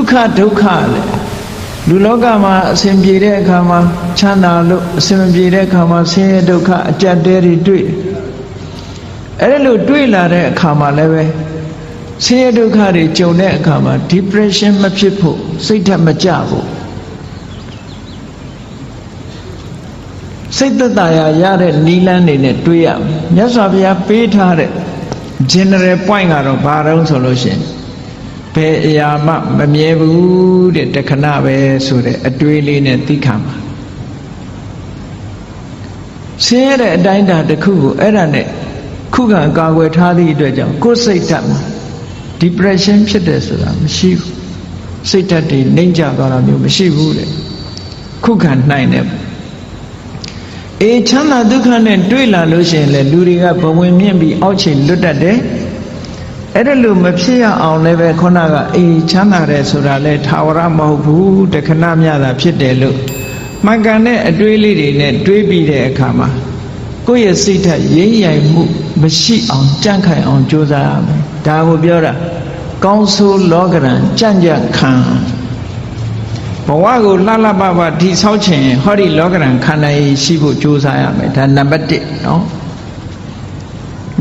Dukha dukha le. Luloga ma simbire kama chana lu simbire kama sin dukha jaderi dui. Elu dui la re kama leve. Sin dukha re jone kama depression ma phipu siddha ma jabu. Siddhataya yare nilan ne dui ya. Nyaswa bhaya pe tha de general point karo bharong so lo shin. Pe yama mamyebu de tekana be so de atwe le ne thikhama. Sin ya de atain da takhu ko aida ne khu kan kawel tha thi atwet jaung ko sait that ma depression phit der soda mashi bu. Sait that de nainja twa da myo mashi bu de. Khu kan nain ne. Chana dukha ne dui la lo shin le luတွေကဘဝင်မြင့်ပြီးအောက်ခြေလွတ်တတ်တယ်အဲ့ဒါလို့မဖြစ်ရအောင်လည်းပဲခုနကချမ်းသာတယ်ဆိုတာလဲထာဝရမဟုတ်ဘူးတခဏမျှတာဖြစ်တယ်လို့မှန်ကန်တဲ့အတွေးလေးတွေနဲ့တွေးပြီးတဲ့အခါမှာကိုယ့်ရဲ့စိတ်ဓာတ်ရင်းရိုင်မှုမရှိအောင်ကြန့်ခိုင်အောင်ကြိုးစားရမယ်ဒါကိုပြောတာကောင်းဆိုးလောကရန်ကြံ့ကြံ့ခံဘဝကိုလှလှပပဒီဆောက်ချင်ဟောဒီလောကရန်ခန္ဓာရေးရှိဖို့ကြိုးစားရမယ်ဒါနံပါတ်1နော်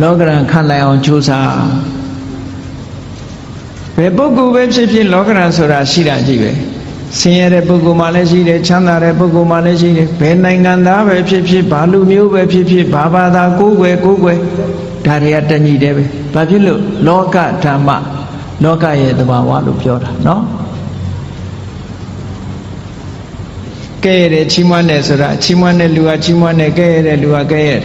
လောကရန်ခန္ဓာအောင်ကြိုးစားဘယ်ပုဂ္ဂိုလ်ပဲဖြစ်ဖြစ်လောကရန်ဆိုတာရှိတာကြည့်ပဲဆင်းရဲတဲ့ပုဂ္ဂိုလ်မှလည်းရှိတယ်ချမ်းသာတဲ့ပုဂ္ဂိုလ်မှလည်းရှိတယ်ဘယ်နိုင်ငံသားပဲဖြစ်ဖြစ်ဘာလူမျိုးပဲဖြစ်ဖြစ်ဘာဘာသာကိုယ်ွယ်ဒါတွေကတညီတယ်ပဲဘာဖြစ်လို့လောကဓမ္မလောကရဲ့သဘာဝလို့ပြောတာနော်ကဲရတဲ့ချီးမွမ်းတယ်ဆိုတာချီးမွမ်းတဲ့လူကချီးမွမ်းတယ်ကဲရတဲ့လူကကဲရတယ်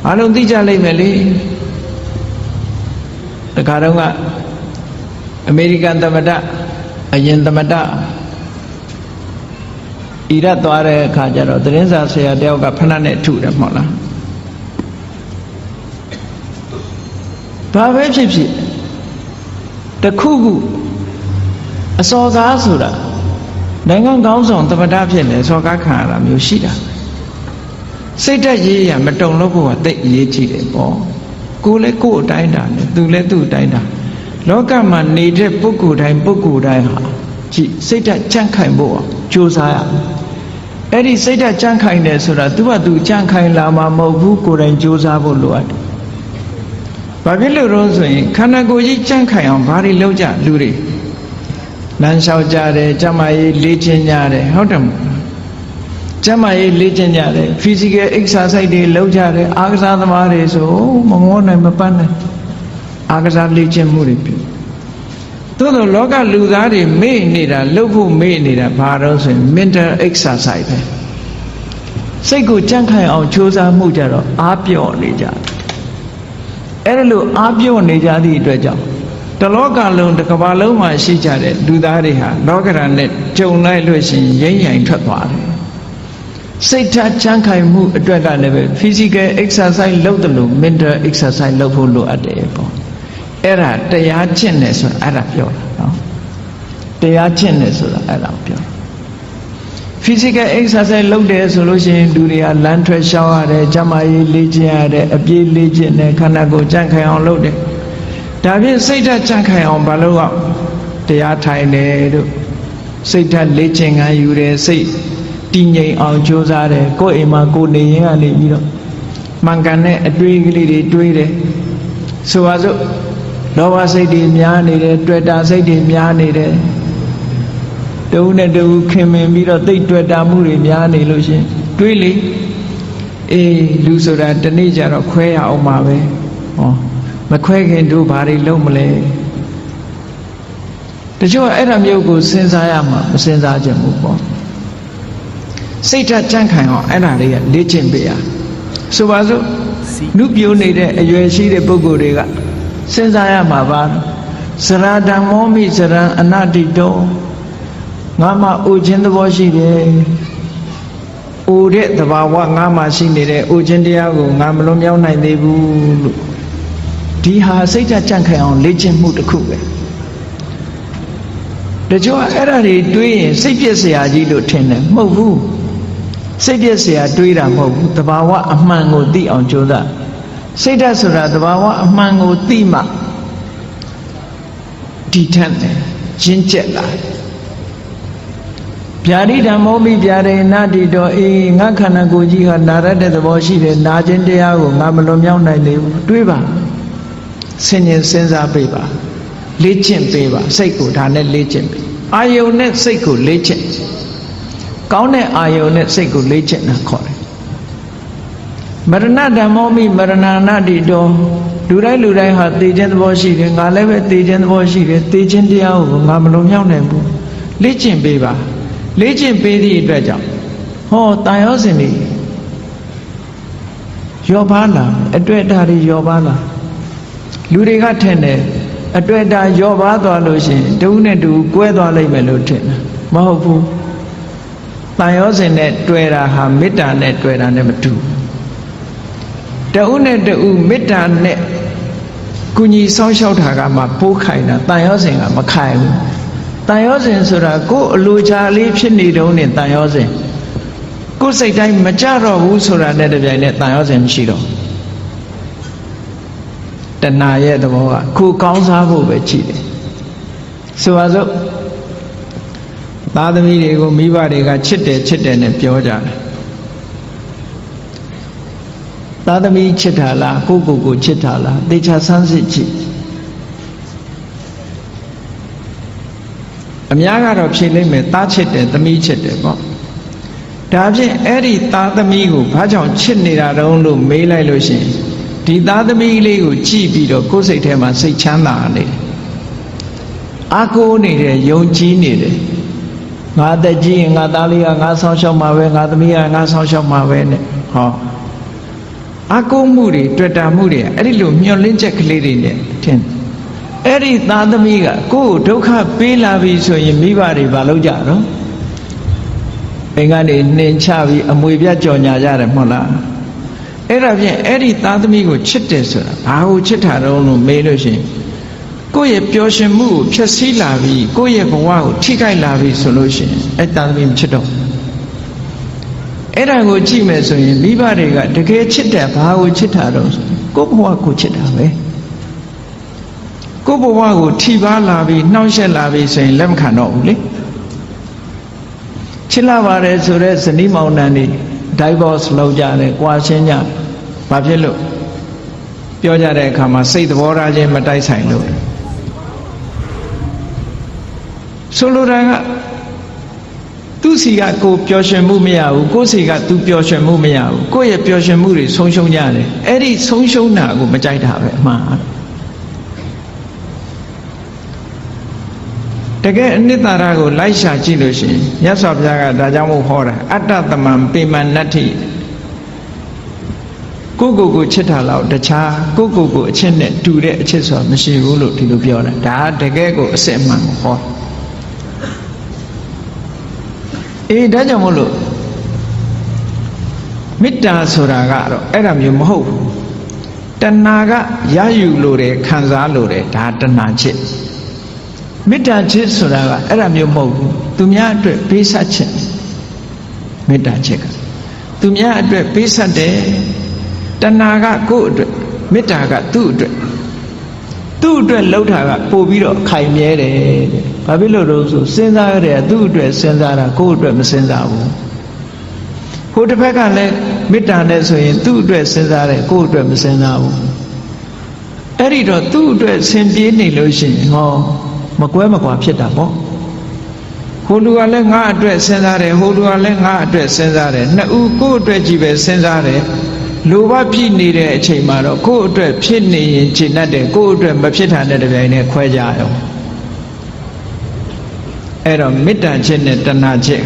အားလုံးသိကြလိမ့်မယ်လေတခါတော့ကအမေရိကန်သမ္မတအရင်သမ္မတအီရတ်သွားတဲ့အခါကျတော့သတင်းစာဆရာတယောက်ကဖဏနဲ့ထုတယ်မဟုတ်လားဘာပဲဖြစ်ဖြစ်တခုခုအစော်ကားဆိုတာနိုင်ငံကောင်းဆောင်သမ္မတဖြစ်နေစော်ကားခံရတာမျိုးရှိတာစိတ်ဓာတ်ရေးရမတုံလို့ဖို့ကသိအရေးကြီးတယ်ပေါ့ကိုယ်လည်းကိုယ်အတိုင်းတာနဲ့သူလည်းသူ့အတိုင်းတာလောကမှာနေတဲ့ပုဂ္ဂိုလ်တိုင်းဟာကြည့်စိတ်ဓာတ်ကြန့်ခိုင်ဖို့ကြိုးစားရအဲ့ဒီစိတ်ဓာတ်ကြန့်ခိုင်တယ်ဆိုတာသူကသူကြန့်ခိုင်လာမှာမဟုတ်ဘူးကိုယ်တိုင်ကြိုးစားဖို့လိုအပ်တယ်ဘာဖြစ်လို့လဲဆိုရင်ခန္ဓာကိုယ်ကြီးကြန့်ခိုင်အောင်ဘာတွေလုပ်ကြလူတွေလမ်းလျှောက်ကြတယ်ကျမကြီးလေ့ကျင့်ကြတယ်ဟုတ်တယ်မဟုတ်ကျမကြီးလေ့ကျင့်ကြတယ် physical exercise တွေလုပ်ကြတယ်အားကစားသမားတွေဆိုမငေါနိုင်မပန်းနိုင်အားကစားလေ့ကျင့်မှုတွေပြုသို့သောလောကလူသားတွေမေ့နေတာလုပ်ဖို့မေ့နေတာဘာလို့ဆိုရင် mental exercise ပဲစိတ်ကိုကြန့်ခိုင်အောင်ကြိုးစားမှုကြတော့အားပြော့နေကြအဲ့ဒါလို့အားပြော့နေကြသည့်အတွက်ကြောင့်တလောကလုံးတစ်ကမ္ဘာလုံးမှာရှိကြတဲ့လူသားတွေဟာလောကရန်နဲ့ကြုံလိုက်လို့ရှိရင်ရိမ့်ရိုင်ထွက်သွားတယ်စိတ်ဓာတ်ချမ်းခိုင်မှုအတွက်ကလည်းပဲ physical exercise လုပ်တယ်လို့ mental exercise လုပ်ဖို့လိုအပ်တယ်ပေါ့အဲ့ဒါတရားကျင့်တယ်ဆိုတာအဲ့ဒါပြောတာနော်တရားကျင့်တယ်ဆိုတာအဲ့ဒါပြော physical exercise လုပ်တယ်ဆိုလို့ရှိရင်လူတွေကလမ်းထွက်ရှောင်ရတယ်ကျန်းမာရေးလေ့ကျင့်ရတယ်အပြေးလေ့ကျင့်တယ်ခန္ဓာကိုယ်ကြန့်ခိုင်အောင်လုပ်တယ်ဒါဖြင့်စိတ်ဓာတ်ကြန့်ခိုင်အောင်ဘာလို့တရားထိုင်တယ်တို့စိတ်ဓာတ်လေ့ကျင့်ခန်းယူတယ်စိတ်တည်ငြိမ်အောင်ကြိုးစားတယ်ကိုယ်အိမ်မှာကိုယ်နေရင်ကနေပြီးတော့မှန်ကန်တဲ့အတွေးကလေးတွေတွေးတယ်ဆိုပါစို့လောဘစိတ်တွေများနေတယ်တွေ့တာစိတ်တွေများနေတယ်တဦးနဲ့တဦးခင်မင်ပြီးတော့သိတွေ့တာမှုတွေများနေလို့ရှင်တွေးလေလူဆိုတာတနေ့ကျတော့ခွဲရအောင်ပါပဲဟောမခွဲခင်တို့ဘာတွေလုပ်မလဲတချို့အဲ့ဒါမျိုးကိုစဉ်းစားရမှာမစဉ်းစားကြဘူးပေါ့စိတ်ဓာတ်ကြန့်ခိုင်အောင်အဲ့ဒါတွေကလေ့ကျင့်ပေးရဆိုပါစို့နုပြိုးနေတဲ့အရွယ်ရှိတဲ့ပုဂ္ဂိုလ်တွေကစဉ်းစားရမှာပါစရဓမ္မောမိစရံအနတ္တိတောငါမှအိုခြင်းသဘောရှိတယ်အိုတဲ့သဘာဝငါမှရှိနေတဲ့အိုခြင်းတရားကိုငါမလွန်မြောက်နိုင်သေးဘူးလို့ဒီဟာစိတ်ဓာတ်ကြန့်ခိုင်အောင်လေ့ကျင့်မှုတစ်ခုပဲတချို့အဲ့ဒါတွေတွေးရင်စိတ်ပြည့်စရာကြီးလို့ထင်တယ်မဟုတ်ဘူးစိတ်ပြည့်စရာတွေးတာမဟုတ်ဘူးသဘာဝအမှန်ကိုသိအောင်ကြိုးစားစိတ်ဓာတ်ဆိုတာသဘာဝအမှန်ကိုသိမှတည်ထက်တယ် ရင့်ကျက်လာဗျာတိဓမ္မောမိဗျာရေနတိတောအေးငါခန္ဓာကိုယ်ကြီးဟာနာရတဲ့သဘောရှိတယ်နာခြင်းတရားကိုငါမလွန်မြောက်နိုင်သေးဘူးတွေးပါဆင်ញင်စဉ်းစားပေးပါလေ့ကျင့်ပေးပါစိတ်ကိုဒါနဲ့လေ့ကျင့်ပေးအာယုန်နဲ့စိတ်ကိုလေ့ကျင့်ကောင်းတဲ့အာယုန်နဲ့စိတ်ကိုလေ့ကျင့်တာခေါ်တယ်မရဏဓမ္မောမိမရဏနာတိတောလူတိုင်းဟာသိခြင်းသဘောရှိတယ်ငါလည်းပဲသိခြင်းသဘောရှိတယ်သိခြင်းတရားကိုငါမလွန်မြောက်နိုင်ဘူးလေ့ကျင့်ပေးပါလေ့ကျင့်ပေးသည့်အတွက်ကြောင့်ဟောတန်ရောစဉ်တွေရောပါလာအတွေ့အတာတွေရောပါလာလူတွေကထင်တယ်အတွေ့အတာရောပါသွားလို့ရှိရင်တဦးနဲ့တူကွဲသွားလိမ့်မယ်လို့ထင်တယ်မဟုတ်ဘူးတန်ရောစဉ်နဲ့တွေ့တာဟာမေတ္တာနဲ့တွေ့တာနဲ့မတူတဦးနဲ့တူမေတ္တာနဲ့ကုညီဆောင်းလျှောက်တာကမှပိုးခိုင်တာတန်ရောစဉ်ကမခိုင်ဘူးတန်ရောစဉ်ဆိုတာကိုယ်အလိုချလေးဖြစ်နေတုန်းနဲ့တန်ရောစဉ်ကိုယ်စိတ်တိုင်းမကြတော့ဘူးဆိုတာနဲ့တပြိုင်နက်တန်ရောစဉ်မရှိတော့တဏှာရဲ့သဘောကကိုယ်ကောင်းစားဖို့ပဲရှိတယ်ဆိုပါစို့သားသမီးတွေကိုမိဘတွေကချစ်တယ်နဲ့ပြောကြတယ်သားသမီးချစ်တာလားကိုချစ်တာလားသေချာဆန်းစစ်ကြည့်အများကတော့ဖြေလိုက်မယ်သားချစ်တယ်သမီးချစ်တယ်ပေါ့ဒါဖြင့်အဲ့ဒီသားသမီးကိုဘာကြောင့်ချစ်နေတာတုံးလို့မေးလိုက်လို့ရှိရင်ဒီသားသမီးလေးကိုကြည့်ပြီးတော့ကိုယ်စိတ်ထဲမှာစိတ်ချမ်းသာနေအာကိုနေတယ်ယုံကြည်နေတယ်ငါတက်ကြီးရင်ငါသားလေးကငါဆောင်းရှောက်မှာပဲငါသမီးကငါဆောင်းရှောက်မှာပဲနဲ့ဟောအာကိုမှုတွေတွေ့တာမှုတွေအဲ့ဒီလိုမျောလင်းချက်ကလေးတွေနဲ့ထင်အဲ့ဒီသားသမီးကကိုယ်ဒုက္ခပေးလာပြီဆိုရင်မိဘတွေဘာလုပ်ကြတော့အိမ်ကနေနှင်ချပြီးအမွေပြတ်ကြော်ညာကြတယ်မဟုတ်လားအဲ့ဒါဖြင့်အဲ့ဒီသားသမီးကိုချစ်တယ်ဆိုတာဘာကိုချစ်တာတော့လို့မေးလို့ရှိရင်ကိုယ့်ရဲ့ပျော်ရွှင်မှုကိုဖျက်ဆီးလာပြီးကိုယ့်ရဲ့ဘဝကိုထိခိုက်လာပြီးဆိုလို့ရှိရင်အဲ့သားသမီးမချစ်တော့အဲ့ဒါကိုကြည့်မယ်ဆိုရင်မိဘတွေကတကယ်ချစ်တယ်ဘာကိုချစ်တာတော့ကိုယ့်ဘဝကိုချစ်တာပဲကိုယ့်ဘဝကိုထိပါလာပြီးနှောင့်ယှက်လာပြီးဆိုရင်လက်မခံတော့ဘူးလေချစ်လာပါတယ်ဆိုတော့ဇနီးမောင်နှံတွေ divorce လုပ်ကြတယ်၊ကွာရှင်းကြ။ဘာဖြစ်လို့ပြောကြတဲ့အခါမှာစိတ်သဘောထားချင်းမတိုက်ဆိုင်လို့ဆိုလိုတာကသူ့စီကကိုပျော်ရွှင်မှုမရဘူးကိုယ့်စီကသူပျော်ရွှင်မှုမရဘူးကိုယ့်ရဲ့ပျော်ရွှင်မှုတွေဆုံးရှုံးကြတယ်အဲ့ဒီဆုံးရှုံးတာကိုမကြိုက်တာပဲအမှားတကယ်အနိတ္တရာကိုလိုက်ရှာကြည့်လို့ရှိရင်မြတ်စွာဘုရားကဒါကြောင့်မို့ဟောတာအတ္တသမံပေမနတ္ထိကိုချစ်တာလောက်တခြားကိုအချစ်နဲ့တူတဲ့အချစ်ဆိုတာမရှိဘူးလို့ဒီလိုပြောတာဒါတကယ်ကိုအစစ်အမှန်ကိုဟောဒါကြောင့်မို့လို့မေတ္တာဆိုတာကတော့အဲ့ဒါမျိုးမဟုတ်ဘူးတဏှာကရယူလို့တယ်ခံစားလို့တယ်ဒါတဏှာချစ်မေတ္တာချစ်ဆိုတာကအဲ့ဒါမျိုးမဟုတ်ဘူးသူများအတွက်ပေးဆက်ခြင်းမေတ္တာချစ်ကသူများအတွက်ပေးဆက်တယ်တဏှာကကိုယ့်အတွက်မေတ္တာကသူ့အတွက်လှုပ်တာကပို့ပြီးတော့ခိုင်မြဲတယ်တဲ့ဘာဖြစ်လို့လို့ဆိုစဉ်းစားရတယ်သူ့အတွက်စဉ်းစားတာကိုယ့်အတွက်မစဉ်းစားဘူးဟိုတစ်ဖက်ကလည်းမေတ္တာနဲ့ဆိုရင်သူ့အတွက်စဉ်းစားတယ်ကိုယ့်အတွက်မစဉ်းစားဘူးအဲ့ဒီတော့သူ့အတွက်ဆင်ပြေးနေလို့ရှိရင်ဟောမကွဲမကွာဖြစ်တာပေါ့ဟိုလူကလည်းငါအတွက်စဉ်းစားတယ်ဟိုလူကလည်းငါအတွက်စဉ်းစားတယ်နှစ်ဦးကိုယ့်အတွက်ကြီးပဲစဉ်းစားတယ်လိုဘဖြစ်နေတဲ့အချိန်မှာတော့ကိုယ့်အတွက်ဖြစ်နေရင်ခြေနဲ့တယ်ကိုယ့်အတွက်မဖြစ်တာနဲ့တပြိုင်တည်းခွဲကြရောအဲ့တော့မေတ္တာချစ်နဲ့တဏှာချစ်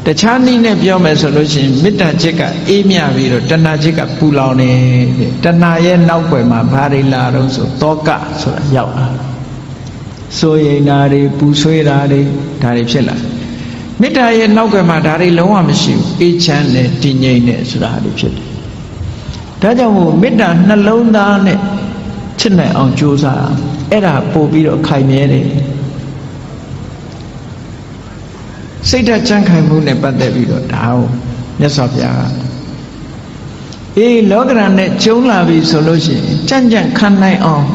တခြားနည်းနဲ့ပြောမယ်ဆိုလို့ရှိရင်မေတ္တာချစ်ကအေးမြပြီးတော့တဏှာချစ်ကပူလောင်နေတယ်တဏှာရဲ့နောက်ွယ်မှာဘာတွေလာတော့ဆိုတောကဆိုတာရောက်လာစိုးရိမ်တာတွေပူဆွေးတာတွေဒါတွေဖြစ်လာမေတ္တာရဲ့နောက်ကမှာဒါတွေလုံးဝမရှိဘူးအေးချမ်းတယ်တည်ငြိမ်တယ်ဆိုတာတွေဖြစ်တယ်ဒါကြောင့်မို့မေတ္တာနှလုံးသားနဲ့ချစ်နိုင်အောင်ကြိုးစားအဲ့ဒါပို့ပြီးတော့ခိုင်မြဲတယ်စိတ်ဓာတ်ကြံ့ခိုင်မှုနဲ့ပတ်သက်ပြီးတော့ဒါကိုမြတ်စွာဘုရားကလောကရန်နဲ့ကျုံလာပြီဆိုလို့ရှိရင်ကြံ့ကြံ့ခံနိုင်အောင်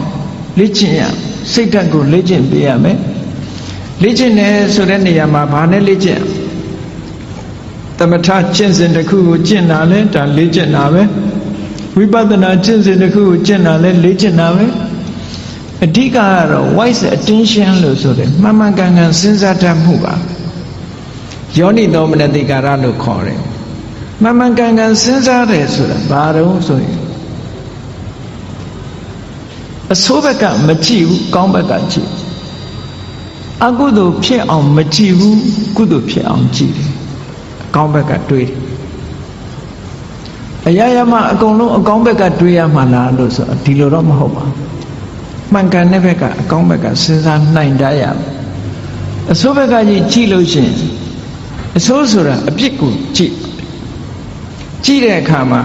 လေ့ကျင့်ရ စိတ်ဓာတ်ကိုလေ့ကျင့်ပေးရမယ်လေ့ကျင့်တယ်ဆိုတဲ့နေရာမှာဘာနဲ့လေ့ကျင့်သမထကျင့်စဉ်တစ်ခုကိုကျင့်တာလဲဒါလေ့ကျင့်တာပဲဝိပဿနာကျင့်စဉ်တစ်ခုကိုကျင့်တာလဲလေ့ကျင့်တာပဲအဓိကကတော့ wise attention လို့ဆိုတဲ့မှန်မှန်ကန်ကန်စဉ်းစားတတ်မှုပါယောနိသောမနတိကာရလို့ခေါ်တယ်မှန်မှန်ကန်ကန်စဉ်းစားတယ်ဆိုတာဘာတော့ဆိုရင်အဆိုးဘက်ကမကြည့်ဘူးကောင်းဘက်ကကြည့်အကုသိုလ်ဖြစ်အောင်မကြည့်ဘူးကုသိုလ်ဖြစ်အောင်ကြည့်တယ်အကောင်းဘက်ကတွေးတယ်အရာရာမှာအကုန်လုံးအကောင်းဘက်ကတွေးရမှာလားလို့ဆိုဒီလိုတော့မဟုတ်ပါဘူးမှန်ကန်တဲ့ဘက်ကအကောင်းဘက်ကစဉ်းစားနိုင်တတ်ရမယ်အဆိုးဘက်ကကြည့်လို့ရှိရင်အဆိုးဆိုတာအပြစ်ကိုကြည့်တဲ့အခါမှာ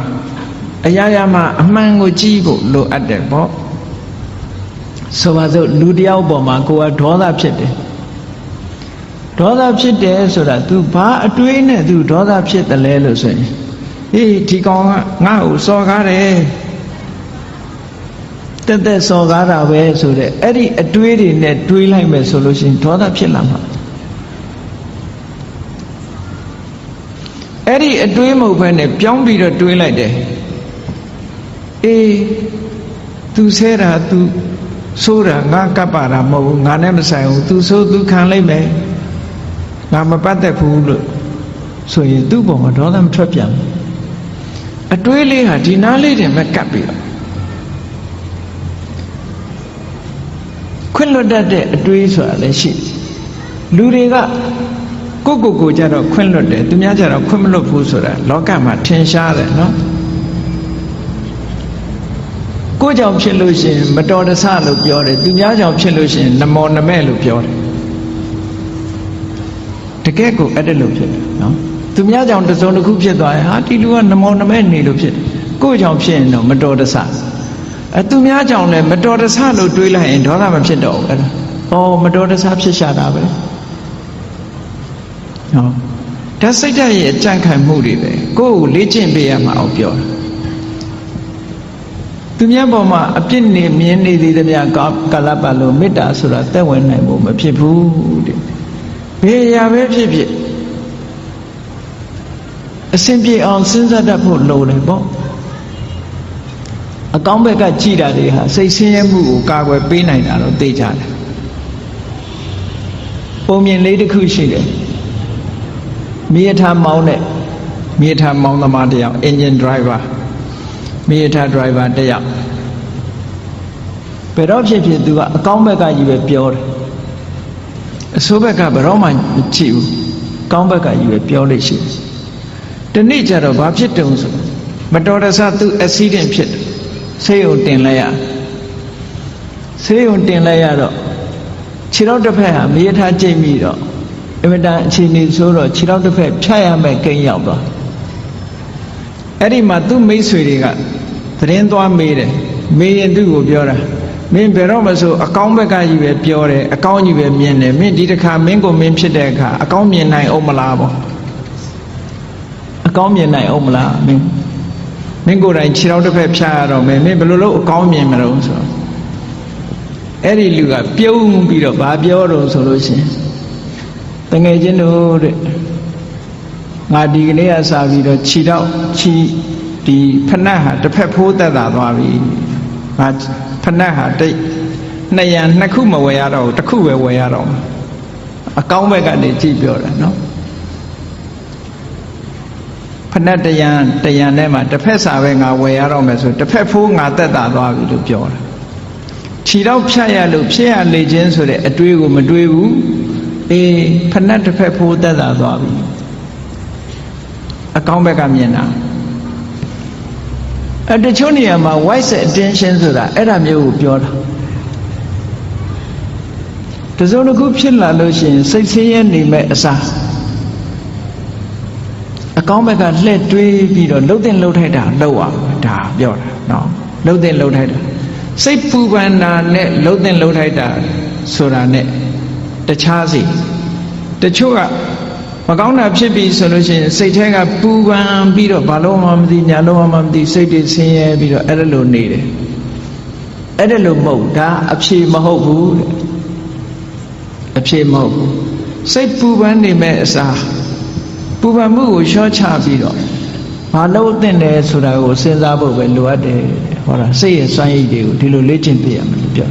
အရာရာမှာအမှန်ကိုကြည့်ဖို့လိုအပ်တယ်ပေါ့ဆိုပါစို့လူတယောက်ပေါ်မှာကိုယ်ကဒေါသဖြစ်တယ်ဒေါသဖြစ်တယ်ဆိုတာ तू ဘာအတွေးနဲ့ तू ဒေါသဖြစ်တယ်လဲလို့ဆိုရင်ဒီကောင်ကငါ့ကိုစော်ကားတယ်တက်စော်ကားတာပဲဆိုတဲ့အဲ့ဒီအတွေးတွေနဲ့တွေးလိုက်မယ်ဆိုလို့ရှိရင်ဒေါသဖြစ်လာမှာအဲ့ဒီအတွေးမဟုတ်ဘဲနဲ့ပြောင်းပြီးတော့တွေးလိုက်တယ်तू ဆဲတာ तू ဆိုးတာငါကပ်ပါတာမဟုတ်ဘူးငါနဲ့မဆိုင်ဘူး तू ဆိုး तू ခံလိုက်မယ်ငါမပတ်သက်ဘူးလို့ဆိုရင်သူ့ဘောမှာဒေါသမထွက်ပြန်ဘူးအတွေးလေးဟာဒီနားလေးတင်မဲ့ကပ်ပြီးတော့ခွင့်လွတ်တတ်တဲ့အတွေးဆိုတာလည်းရှိလူတွေကကိုကြတော့ခွင့်လွတ်တယ်သူများကြတော့ခွင့်မလွတ်ဘူးဆိုတာလောကမှာထင်ရှားတယ်နော်ကိုကြောင့်ဖြစ်လို့ရှိရင်မတော်တဆလို့ပြောတယ်သူများကြောင့်ဖြစ်လို့ရှိရင်နမောနမဲ့လို့ပြောတယ်တကယ်ကိုအဲ့ဒါလို့ဖြစ်တယ်နော်သူများကြောင့်တစုံတစ်ခုဖြစ်သွားရင်ဟာဒီလူကနမောနမဲ့နေလို့ဖြစ်တယ်ကိုကြောင့်ဖြစ်ရင်တော့မတော်တဆသူများကြောင့်လည်းမတော်တဆလို့တွေးလိုက်ရင်ဒေါသမဖြစ်တော့ဘူးအဲ့ဒါမတော်တဆဖြစ်ရှာတာပဲနော်ဒါစိတ်ဓာတ်ရဲ့အကြံခံမှုတွေပဲကိုယ်ကိုလေ့ကျင့်ပေးရမှာအောင်ပြောတာသူများပေါ်မှာအပြစ်နေမြင်နေသေးသမျှကာလပတ်လို့မေတ္တာဆိုတာသက်ဝင်နိုင်ဖို့မဖြစ်ဘူးတဲ့ဘယ်ရာပဲဖြစ်ဖြစ်အစဉ်ပြေအောင်စဉ်းစားတတ်ဖို့လိုတယ်ပေါ့အကောင်းဘက်ကကြည်တာတွေဟာစိတ်ဆင်းရဲမှုကိုကာကွယ်ပေးနိုင်တာတော့သိကြတယ်ပုံမြင်လေးတစ်ခုရှိတယ်မြေထားမောင်းတဲ့မြေထားမောင်းသမားတစ်ယောက် engine driver မြေထား driver တစ်ယောက်ဘယ်တော့ဖြစ်သူကအကောင်းဘက်ကကြီးပဲပြောတယ်အဆိုးဘက်ကဘယ်တော့မှမကြည့်ဘူးကောင်းဘက်ကကြီးပဲပြောလို့ရှိတယ်ဒီနေ့ကျတော့ဘာဖြစ်တုံဆိုမတော်တဆသူ accident ဖြစ်တယ်ဆေးရုံတင်လိုက်ရဆေးရုံတင်လိုက်ရတော့ခြေထောက်တစ်ဖက်ဟာမြေထားကျိတ်ပြီးတော့အမတန်အခြေအနေဆိုတော့ခြေထောက်တစ်ဖက်ဖြတ်ရမယ်ကိန်းရောက်သွားအဲ့ဒီမှာသူ့မိတ်ဆွေတွေကသတင်းသွားမေးတယ်မေးရင်သူ့ကိုပြောတာမင်းဘယ်တော့မှဆိုအကောင်းဘက်ကကြီးပဲပြောတယ်အကောင်းကြီးပဲမြင်တယ်မင်းဒီတစ်ခါမင်းကိုမင်းဖြစ်တဲ့အခါအကောင်းမြင်နိုင်အောင်မလားပေါ့အကောင်းမြင်နိုင်အောင်မလားမင်းကိုယ်တိုင်ခြေထောက်တစ်ဖက်ဖြတ်ရတော့မယ်မင်းဘယ်လိုလုပ်အကောင်းမြင်မလို့ဆိုတော့အဲ့ဒီလူကပြုံးပြီးတော့ဘာပြောတော့ဆိုလို့ရှိရင်တငယ်ချင်းတို့တဲ့ငါဒီကနေ့ကစပြီးတော့ခြေထောက်ဒီဖနက်ဟာတစ်ဖက်ဖိုးသက်သာသွားပြီငါဖနက်ဟာနှစ်ခုမဝယ်ရတော့ဘူးတစ်ခုပဲဝယ်ရတော့မှာအကောင်းဘက်ကနေကြည့်ပြောတာနော်ဖနက်တရံထဲမှာတစ်ဖက်စာပဲငါဝယ်ရတော့မယ်ဆိုတစ်ဖက်ဖိုးငါသက်သာသွားပြီလို့ပြောတာခြေတော့ဖြတ်ရလို့ဖြစ်ရလေခြင်းဆိုတဲ့အတွေးကိုမတွေးဘူးဖနက်တစ်ဖက်ဖိုးသက်သာသွားပြီအကောင်းဘက်ကမြင်တာတချို့နေရာမှာ wise attention ဆိုတာအဲ့ဒါမျိုးကိုပြောတာတစုံတစ်ခုဖြစ်လာလို့ရှိရင်စိတ်ဆင်းရဲနေမဲ့အစားအကောင်းဘက်ကလှည့်တွေးပြီးတော့လှုပ်တင်လှုပ်ထိုက်တာလှုပ်အောင်ဒါပြောတာနော်လှုပ်တင်လှုပ်ထိုက်တာစိတ်ပူပန်တာနဲ့လှုပ်တင်လှုပ်ထိုက်တာဆိုတာနဲ့တခြားစီတချို့ကမကောင်းတာဖြစ်ပြီဆိုလို့ရှိရင်စိတ်ထဲကပူပန်ပြီးတော့ဘာလို့မှမသိညာလို့မှမသိစိတ်တွေဆင်းရဲပြီးတော့အဲ့လိုနေတယ် အဲ့ဒါလို့မဟုတ်ဒါအဖြေမဟုတ်ဘူးတဲ့အဖြေမဟုတ်ဘူးစိတ်ပူပန်နေမဲ့အစားပူပန်မှုကိုလျှော့ချပြီးတော့ဘာလို့သင့်တယ်ဆိုတာကိုစဉ်းစားဖို့ပဲလိုအပ်တယ်ဟောတာစိတ်ရဲ့စွမ်းရည်တွေကိုဒီလိုလေ့ကျင့်ပြရမယ်လို့ပြော